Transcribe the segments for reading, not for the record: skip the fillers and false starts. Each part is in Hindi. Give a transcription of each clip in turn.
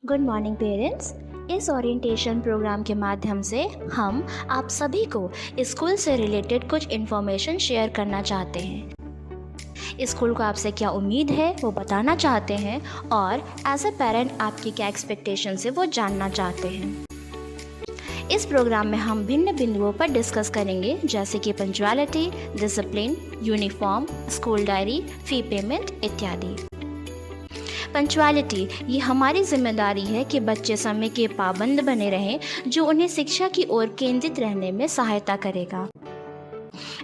Good morning parents. इस ओरिएंटेशन प्रोग्राम के माध्यम से हम आप सभी को स्कूल से रिलेटेड कुछ इन्फॉर्मेशन शेयर करना चाहते हैं। स्कूल को आपसे क्या उम्मीद है वो बताना चाहते हैं और एज ए पेरेंट आपकी क्या एक्सपेक्टेशन है वो जानना चाहते हैं। इस प्रोग्राम में हम भिन्न बिंदुओं पर डिस्कस करेंगे, जैसे कि punctuality, discipline, uniform, school diary, फ़ी पेमेंट इत्यादि। पंक्चुअलिटी, ये हमारी जिम्मेदारी है कि बच्चे समय के पाबंद बने रहें, जो उन्हें शिक्षा की ओर केंद्रित रहने में सहायता करेगा।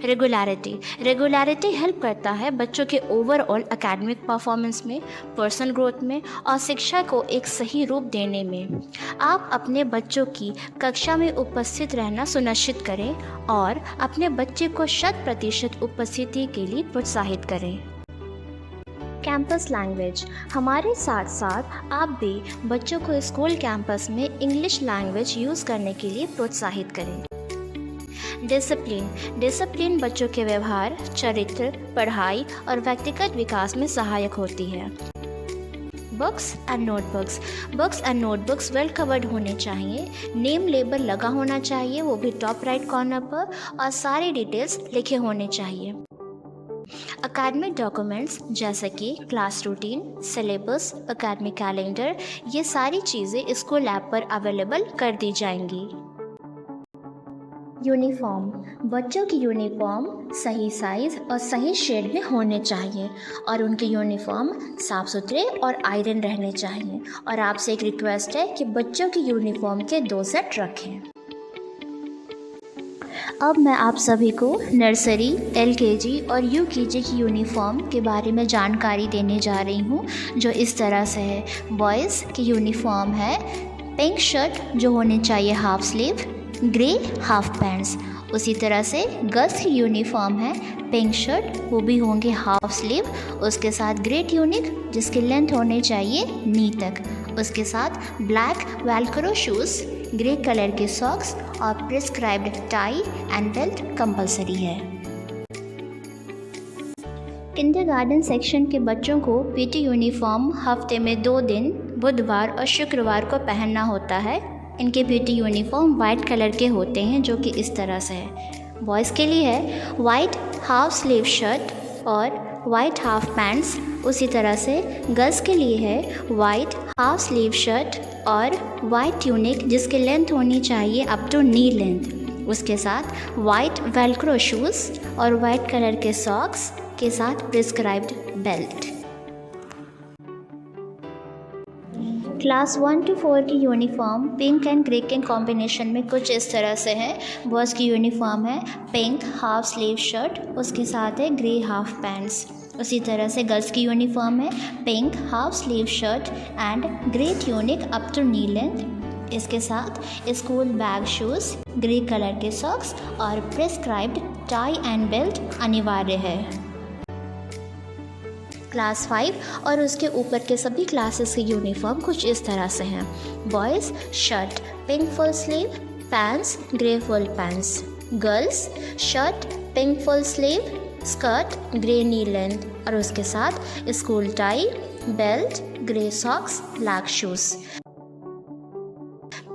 रेगुलरिटी हेल्प करता है बच्चों के ओवरऑल एकेडमिक परफॉर्मेंस में, पर्सनल ग्रोथ में और शिक्षा को एक सही रूप देने में। आप अपने बच्चों की कक्षा में उपस्थित रहना सुनिश्चित करें और अपने बच्चे को 100% उपस्थिति के लिए प्रोत्साहित करें। कैंपस लैंग्वेज, हमारे साथ साथ आप भी बच्चों को स्कूल कैंपस में इंग्लिश लैंग्वेज यूज़ करने के लिए प्रोत्साहित करें। डिसिप्लिन बच्चों के व्यवहार, चरित्र, पढ़ाई और व्यक्तिगत विकास में सहायक होती है। Books and notebooks well covered होने चाहिए। नेम लेबल लगा होना चाहिए, वो भी टॉप राइट कॉर्नर पर, और सारी डिटेल्स लिखे होने चाहिए। एकेडमिक डॉक्यूमेंट्स जैसे कि class routine, syllabus, academic calendar, ये सारी चीज़ें स्कूल ऐप पर अवेलेबल कर दी जाएंगी। यूनिफॉर्म, बच्चों की यूनिफॉर्म सही साइज़ और सही शेड में होने चाहिए और उनके यूनिफॉर्म साफ़ सुथरे और आयरन रहने चाहिए। और आपसे एक रिक्वेस्ट है कि बच्चों की यूनिफॉर्म के 2 सेट रखें। अब मैं आप सभी को नर्सरी, LKG और UKG की यूनिफॉर्म के बारे में जानकारी देने जा रही हूँ, जो इस तरह से है। बॉयज़ की यूनिफॉर्म है पिंक शर्ट जो होने चाहिए half sleeve, grey half pants. उसी तरह से गर्ल्स की यूनिफॉर्म है पिंक शर्ट, वो भी होंगे हाफ स्लीव, उसके साथ ग्रे ट्यूनिक जिसकी लेंथ होने चाहिए नी तक, उसके साथ black Velcro shoes, grey colour के सॉक्स और prescribed tie and belt compulsory है। किंडरगार्टन सेक्शन के बच्चों को PT यूनिफॉर्म हफ्ते में 2 दिन, बुधवार और शुक्रवार को पहनना होता है। इनके PT यूनिफॉर्म वाइट कलर के होते हैं, जो कि इस तरह से है। बॉयज़ के लिए है वाइट हाफ स्लीव शर्ट और वाइट हाफ पैंट्स। उसी तरह से गर्ल्स के लिए है वाइट हाफ स्लीव शर्ट और वाइट ट्यूनिक जिसकी लेंथ होनी चाहिए अप टू नी लेंथ, उसके साथ वाइट वेलक्रो शूज़ और वाइट कलर के सॉक्स के साथ प्रिस्क्राइब्ड बेल्ट। क्लास 1 to 4 की यूनिफॉर्म पिंक एंड ग्रे के कॉम्बिनेशन में कुछ इस तरह से है। बॉयज़ की यूनिफॉर्म है पिंक हाफ स्लीव शर्ट, उसके साथ है ग्रे हाफ पैंट्स। उसी तरह से गर्ल्स की यूनिफॉर्म है pink half sleeve shirt and grey tunic up to knee length, इसके साथ school bag shoes, grey colour के सॉक्स और प्रिस्क्राइब्ड टाई एंड बेल्ट अनिवार्य है। क्लास 5 और उसके ऊपर के सभी क्लासेस की यूनिफॉर्म कुछ इस तरह से हैं। Boys shirt pink full sleeve, pants grey full pants. Girls shirt pink full sleeve, skirt grey नी लेंथ और उसके साथ school tie, belt, grey socks, black shoes.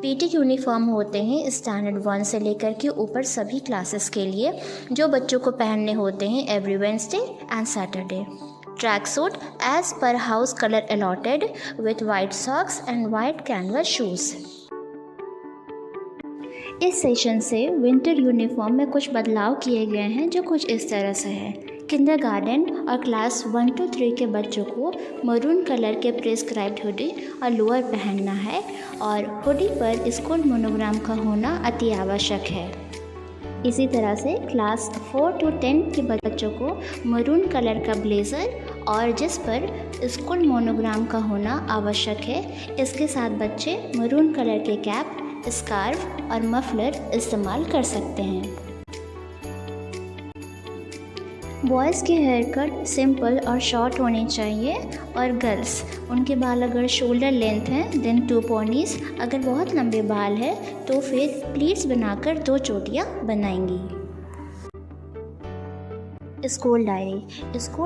PT uniform होते हैं स्टैंडर्ड 1 से लेकर के ऊपर सभी क्लासेस के लिए, जो बच्चों को पहनने होते हैं every Wednesday and Saturday. Track suit as per house colour allotted with white socks and white canvas shoes. इस सेशन से विंटर यूनिफॉर्म में कुछ बदलाव किए गए हैं, जो कुछ इस तरह से है। किंडरगार्टन और क्लास 1 to 3 के बच्चों को मरून कलर के प्रिस्क्राइब्ड हुडी और लोअर पहनना है और हुडी पर स्कूल मोनोग्राम का होना अति आवश्यक है। इसी तरह से क्लास 4 to 10 के बच्चों को मरून कलर का ब्लेज़र और जिस पर स्कूल मोनोग्राम का होना आवश्यक है, इसके साथ बच्चे मरून कलर के कैप, स्कार्फ और मफलर इस्तेमाल कर सकते हैं। बॉयज़ के हेयर कट सिंपल और शॉर्ट होने चाहिए और गर्ल्स उनके बाल अगर शोल्डर लेंथ हैं देन 2 पोनीज़, अगर बहुत लंबे बाल हैं तो फिर प्लीट्स बनाकर 2 चोटियाँ बनाएंगी। स्कूल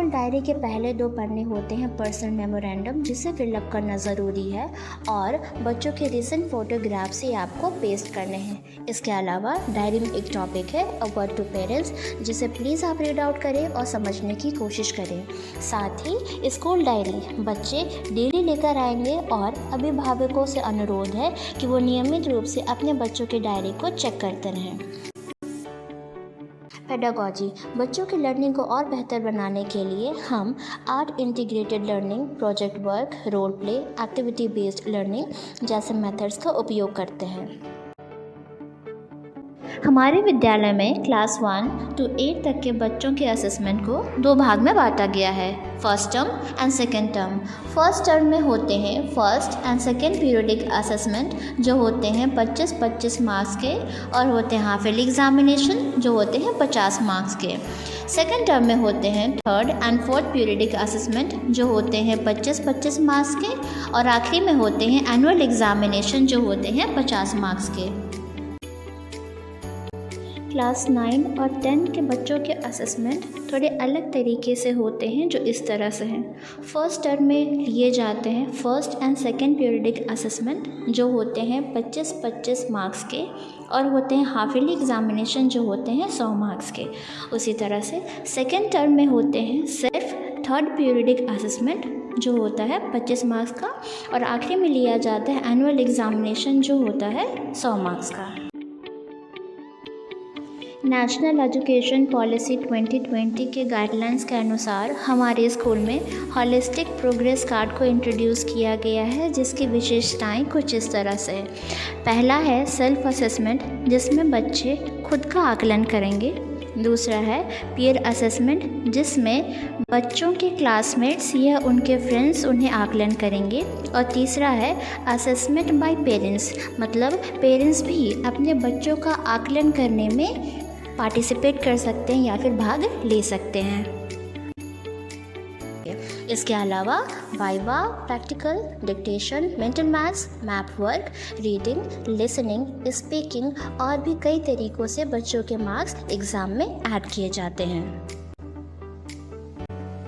डायरी के पहले 2 पन्ने होते हैं पर्सनल मेमोरेंडम, जिसे फिलअप करना ज़रूरी है, और बच्चों के रिसेंट फोटोग्राफ्स ही आपको पेस्ट करने हैं। इसके अलावा डायरी में एक टॉपिक है अ वर्ड टू पेरेंट्स, जिसे प्लीज़ आप रीड आउट करें और समझने की कोशिश करें। साथ ही स्कूल डायरी बच्चे डेली लेकर आएंगे और अभिभावकों से अनुरोध है कि वो नियमित रूप से अपने बच्चों की डायरी को चेक करते रहें। पेडागॉजी, बच्चों की लर्निंग को और बेहतर बनाने के लिए हम art integrated learning, project work, role play, activity based learning जैसे मेथड्स का उपयोग करते हैं। हमारे विद्यालय में क्लास 1 to 8 तक के बच्चों के असेसमेंट को 2 भाग में बांटा गया है, first term and second term. First term में होते हैं first and second periodic assessment, जो होते हैं 25-25 मार्क्स के, और होते हैं हाफ ईयरली एग्जामिनेशन, जो होते हैं 50 मार्क्स के। सेकेंड टर्म में होते हैं third and fourth periodic assessment, जो होते हैं 25-25 मार्क्स के, और आखिरी में होते हैं एनुअल एग्जामिनेशन, जो होते हैं 50 मार्क्स के। क्लास 9 और 10 के बच्चों के असेसमेंट थोड़े अलग तरीके से होते हैं, जो इस तरह से हैं। फर्स्ट टर्म में लिए जाते हैं first and second periodic assessment, जो होते हैं 25-25 मार्क्स के, और होते हैं हाफ ईयरली एग्जामिनेशन, जो होते हैं 100 मार्क्स के। उसी तरह से सेकेंड टर्म में होते हैं सिर्फ थर्ड पीरियडिक असेसमेंट, जो होता है 25 मार्क्स का, और आखिरी में लिया जाता है एनुअल एग्जामिनेशन, जो होता है 100 मार्क्स का। नेशनल एजुकेशन पॉलिसी 2020 के गाइडलाइंस के अनुसार हमारे स्कूल में हॉलिस्टिक प्रोग्रेस कार्ड को इंट्रोड्यूस किया गया है, जिसकी विशेषताएं कुछ इस तरह से। पहला है सेल्फ असेसमेंट, जिसमें बच्चे खुद का आकलन करेंगे। दूसरा है पीयर असेसमेंट, जिसमें बच्चों के क्लासमेट्स या उनके फ्रेंड्स उन्हें आकलन करेंगे। और तीसरा है असेसमेंट बाय पेरेंट्स, मतलब पेरेंट्स भी अपने बच्चों का आकलन करने में पार्टिसिपेट कर सकते हैं या फिर भाग ले सकते हैं। इसके अलावा viva, practical, dictation, mental maths, map work, reading, listening, speaking और भी कई तरीक़ों से बच्चों के मार्क्स एग्ज़ाम में ऐड किए जाते हैं।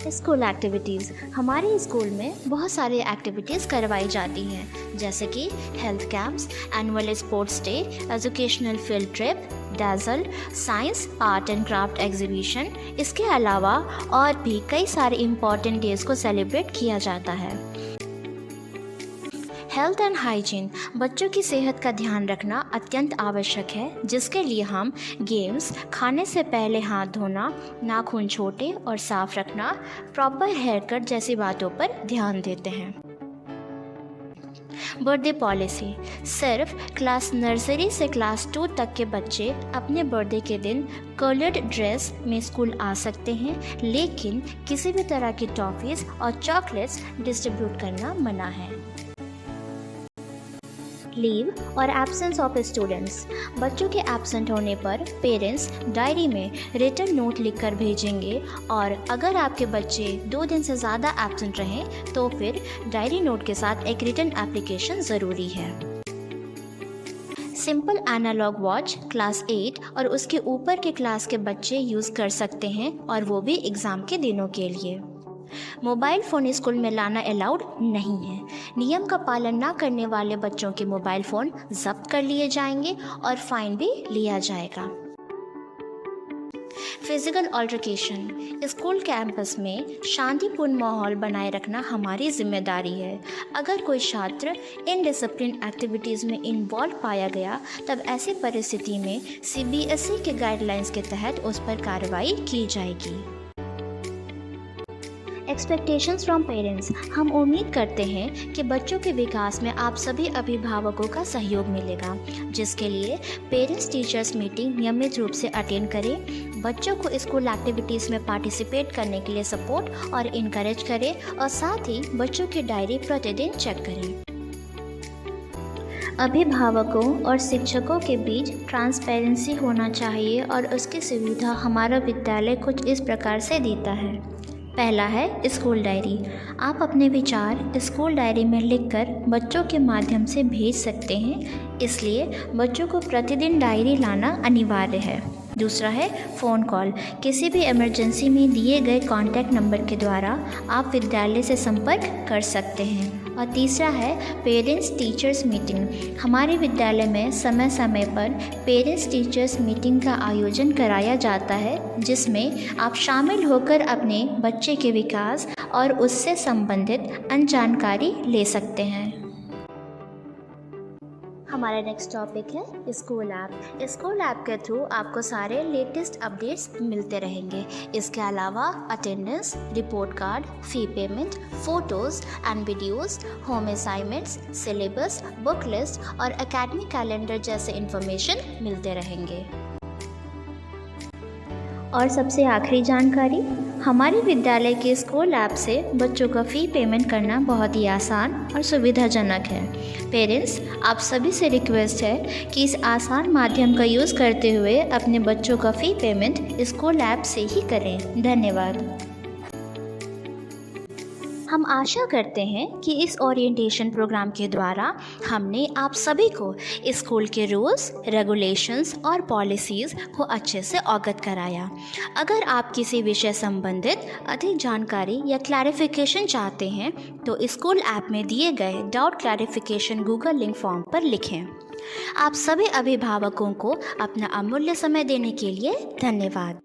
स्कूल एक्टिविटीज़, हमारे स्कूल में बहुत सारी एक्टिविटीज़ करवाई जाती हैं, जैसे कि health camps, annual sports day, educational field trip, dazzle, science, art and craft exhibition. इसके अलावा और भी कई सारे इम्पॉर्टेंट डेज़ को सेलिब्रेट किया जाता है। हेल्थ एंड हाइजीन, बच्चों की सेहत का ध्यान रखना अत्यंत आवश्यक है, जिसके लिए हम गेम्स, खाने से पहले हाथ धोना, नाखून छोटे और साफ रखना, प्रॉपर हेयर कट जैसी बातों पर ध्यान देते हैं। बर्थडे पॉलिसी, सिर्फ क्लास नर्सरी से क्लास 2 तक के बच्चे अपने बर्थडे के दिन कलर्ड ड्रेस में स्कूल आ सकते हैं, लेकिन किसी भी तरह की टॉफ़ीज़ और चॉकलेट्स डिस्ट्रीब्यूट करना मना है। लीव और एब्सेंस ऑफ स्टूडेंट्स, बच्चों के एब्सेंट होने पर पेरेंट्स डायरी में रिटन नोट लिखकर भेजेंगे, और अगर आपके बच्चे 2 दिन से ज़्यादा एब्सेंट रहें तो फिर डायरी नोट के साथ एक रिटन एप्लीकेशन ज़रूरी है। सिंपल एनालॉग वॉच क्लास 8 और उसके ऊपर के क्लास के बच्चे यूज़ कर सकते हैं, और वो भी एग्ज़ाम के दिनों के लिए। मोबाइल फ़ोन स्कूल में लाना अलाउड नहीं है। नियम का पालन ना करने वाले बच्चों के मोबाइल फ़ोन जब्त कर लिए जाएंगे और फाइन भी लिया जाएगा। फिजिकल ऑल्टरकेशन, स्कूल कैंपस में शांतिपूर्ण माहौल बनाए रखना हमारी जिम्मेदारी है। अगर कोई छात्र इनडिसिप्लिन एक्टिविटीज़ में इन्वॉल्व पाया गया, तब ऐसी परिस्थिति में CBSE के गाइडलाइंस के तहत उस पर कार्रवाई की जाएगी। एक्सपेक्टेशंस फ्रॉम पेरेंट्स, हम उम्मीद करते हैं कि बच्चों के विकास में आप सभी अभिभावकों का सहयोग मिलेगा, जिसके लिए पेरेंट्स टीचर्स मीटिंग नियमित रूप से अटेंड करें, बच्चों को स्कूल एक्टिविटीज़ में पार्टिसिपेट करने के लिए सपोर्ट और इनकरेज करें, और साथ ही बच्चों की डायरी प्रतिदिन चेक करें। अभिभावकों और शिक्षकों के बीच ट्रांसपेरेंसी होना चाहिए, और उसकी सुविधा हमारा विद्यालय कुछ इस प्रकार से देता है। पहला है स्कूल डायरी। आप अपने विचार स्कूल डायरी में लिखकर बच्चों के माध्यम से भेज सकते हैं, इसलिए बच्चों को प्रतिदिन डायरी लाना अनिवार्य है। दूसरा है फ़ोन कॉल। किसी भी इमरजेंसी में दिए गए कॉन्टैक्ट नंबर के द्वारा आप विद्यालय से संपर्क कर सकते हैं। और तीसरा है पेरेंट्स टीचर्स मीटिंग। हमारे विद्यालय में समय समय पर पेरेंट्स टीचर्स मीटिंग का आयोजन कराया जाता है, जिसमें आप शामिल होकर अपने बच्चे के विकास और उससे संबंधित अन्य जानकारी ले सकते हैं। हमारा नेक्स्ट टॉपिक है स्कूल ऐप। स्कूल ऐप के थ्रू आपको सारे लेटेस्ट अपडेट्स मिलते रहेंगे। इसके अलावा attendance, report card, fee payment, photos and videos, home assignments, syllabus, book list और एकेडमिक कैलेंडर जैसे इन्फॉर्मेशन मिलते रहेंगे। और सबसे आखिरी जानकारी, हमारे विद्यालय के स्कूल ऐप से बच्चों का फ़ी पेमेंट करना बहुत ही आसान और सुविधाजनक है। पेरेंट्स, आप सभी से रिक्वेस्ट है कि इस आसान माध्यम का यूज़ करते हुए अपने बच्चों का फ़ी पेमेंट स्कूल ऐप से ही करें। धन्यवाद। हम आशा करते हैं कि इस ओरिएंटेशन प्रोग्राम के द्वारा हमने आप सभी को स्कूल के रूल्स, रेगुलेशंस और पॉलिसीज़ को अच्छे से अवगत कराया। अगर आप किसी विषय संबंधित अधिक जानकारी या क्लैरिफिकेशन चाहते हैं तो स्कूल ऐप में दिए गए doubt clarification Google link form पर लिखें। आप सभी अभिभावकों को अपना अमूल्य समय देने के लिए धन्यवाद।